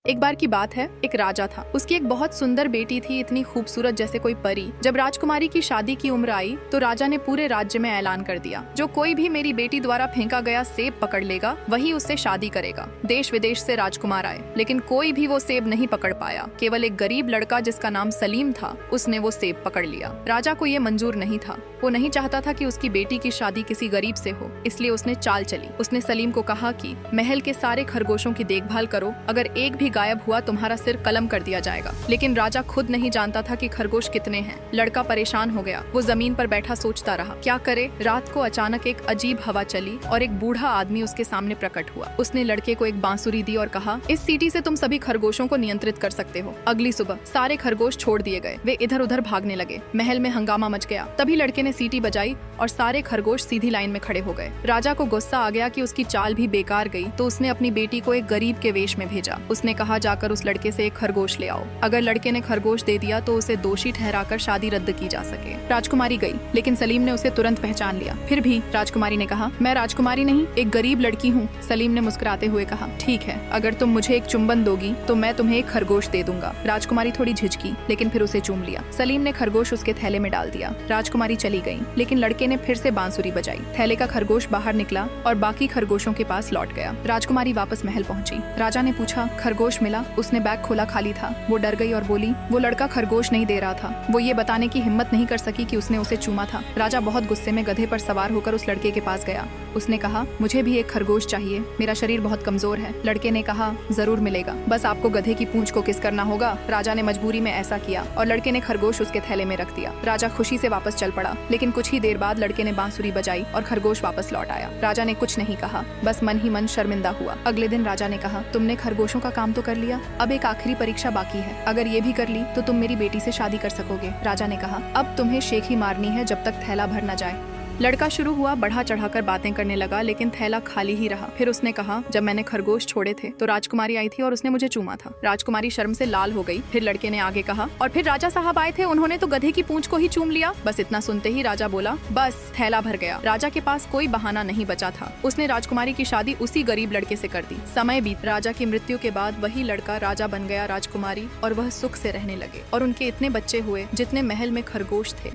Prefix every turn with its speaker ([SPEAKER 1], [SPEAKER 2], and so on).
[SPEAKER 1] एक बार की बात है, एक राजा था। उसकी एक बहुत सुंदर बेटी थी, इतनी खूबसूरत जैसे कोई परी। जब राजकुमारी की शादी की उम्र आई तो राजा ने पूरे राज्य में ऐलान कर दिया, जो कोई भी मेरी बेटी द्वारा फेंका गया सेब पकड़ लेगा वही उससे शादी करेगा। देश विदेश से राजकुमार आए, लेकिन कोई भी वो सेब नहीं पकड़ पाया। केवल एक गरीब लड़का जिसका नाम सलीम था, उसने वो सेब पकड़ लिया। राजा को ये मंजूर नहीं था। वो नहीं चाहता था कि उसकी बेटी की शादी किसी गरीब से हो, इसलिए उसने चाल चली। उसने सलीम को कहा कि महल के सारे खरगोशों की देखभाल करो, अगर एक भी गायब हुआ तुम्हारा सिर कलम कर दिया जाएगा। लेकिन राजा खुद नहीं जानता था कि खरगोश कितने हैं। लड़का परेशान हो गया। वो जमीन पर बैठा सोचता रहा क्या करे। रात को अचानक एक अजीब हवा चली और एक बूढ़ा आदमी उसके सामने प्रकट हुआ। उसने लड़के को एक बांसुरी दी और कहा, इस सीटी से तुम सभी खरगोशों को नियंत्रित कर सकते हो। अगली सुबह सारे खरगोश छोड़ दिए गए। वे इधर उधर भागने लगे। महल में हंगामा मच गया। तभी लड़के ने सीटी बजाई और सारे खरगोश सीधी लाइन में खड़े हो गए। राजा को गुस्सा आ गया कि उसकी चाल भी बेकार गई, तो उसने अपनी बेटी को एक गरीब के वेश में भेजा। उसने कहा, जाकर उस लड़के से एक खरगोश ले आओ। अगर लड़के ने खरगोश दे दिया तो उसे दोषी ठहराकर शादी रद्द की जा सके। राजकुमारी गई, लेकिन सलीम ने उसे तुरंत पहचान लिया। फिर भी राजकुमारी ने कहा, मैं राजकुमारी नहीं, एक गरीब लड़की हूँ। सलीम ने मुस्कुराते हुए कहा, ठीक है, अगर तुम मुझे एक चुंबन दोगी तो मैं तुम्हें एक खरगोश दे दूंगा। राजकुमारी थोड़ी झिझकी, लेकिन फिर उसे चूम लिया। सलीम ने खरगोश उसके थैले में डाल दिया। राजकुमारी चली गई, लेकिन लड़के ने फिर से बांसुरी बजाई। थैले का खरगोश बाहर निकला और बाकी खरगोशों के पास लौट गया। राजकुमारी वापस महल पहुंची। राजा ने पूछा, खरगोश मिला? उसने बैग खोला, खाली था। वो डर गई और बोली, वो लड़का खरगोश नहीं दे रहा था। वो ये बताने की हिम्मत नहीं कर सकी कि उसने उसे चूमा था। राजा बहुत गुस्से में गधे पर सवार होकर उस लड़के के पास गया। उसने कहा, मुझे भी एक खरगोश चाहिए, मेरा शरीर बहुत कमजोर है। लड़के ने कहा, जरूर मिलेगा, बस आपको गधे की पूंछ को किस करना होगा। राजा ने मजबूरी में ऐसा किया और लड़के ने खरगोश उसके थैले में रख दिया। राजा खुशी से वापस चल पड़ा, लेकिन कुछ ही देर बाद लड़के ने बांसुरी बजाई और खरगोश वापस लौट आया। राजा ने कुछ नहीं कहा, बस मन ही मन शर्मिंदा हुआ। अगले दिन राजा ने कहा, तुमने खरगोशों का काम तो कर लिया, अब एक आखिरी परीक्षा बाकी है। अगर ये भी कर ली तो तुम मेरी बेटी से शादी कर सकोगे। राजा ने कहा, अब तुम्हें शेख ही मारनी है जब तक थैला भर न जाए। लड़का शुरू हुआ, बढ़ा चढ़ाकर बातें करने लगा, लेकिन थैला खाली ही रहा। फिर उसने कहा, जब मैंने खरगोश छोड़े थे तो राजकुमारी आई थी और उसने मुझे चूमा था। राजकुमारी शर्म से लाल हो गई। फिर लड़के ने आगे कहा, और फिर राजा साहब आए थे, उन्होंने तो गधे की पूंछ को ही चूम लिया। बस इतना सुनते ही राजा बोला, बस थैला भर गया। राजा के पास कोई बहाना नहीं बचा था। उसने राजकुमारी की शादी उसी गरीब लड़के से कर दी। समय बीत, राजा की मृत्यु के बाद वही लड़का राजा बन गया, राजकुमारी और वह सुख से रहने लगे और उनके इतने बच्चे हुए जितने महल में खरगोश थे।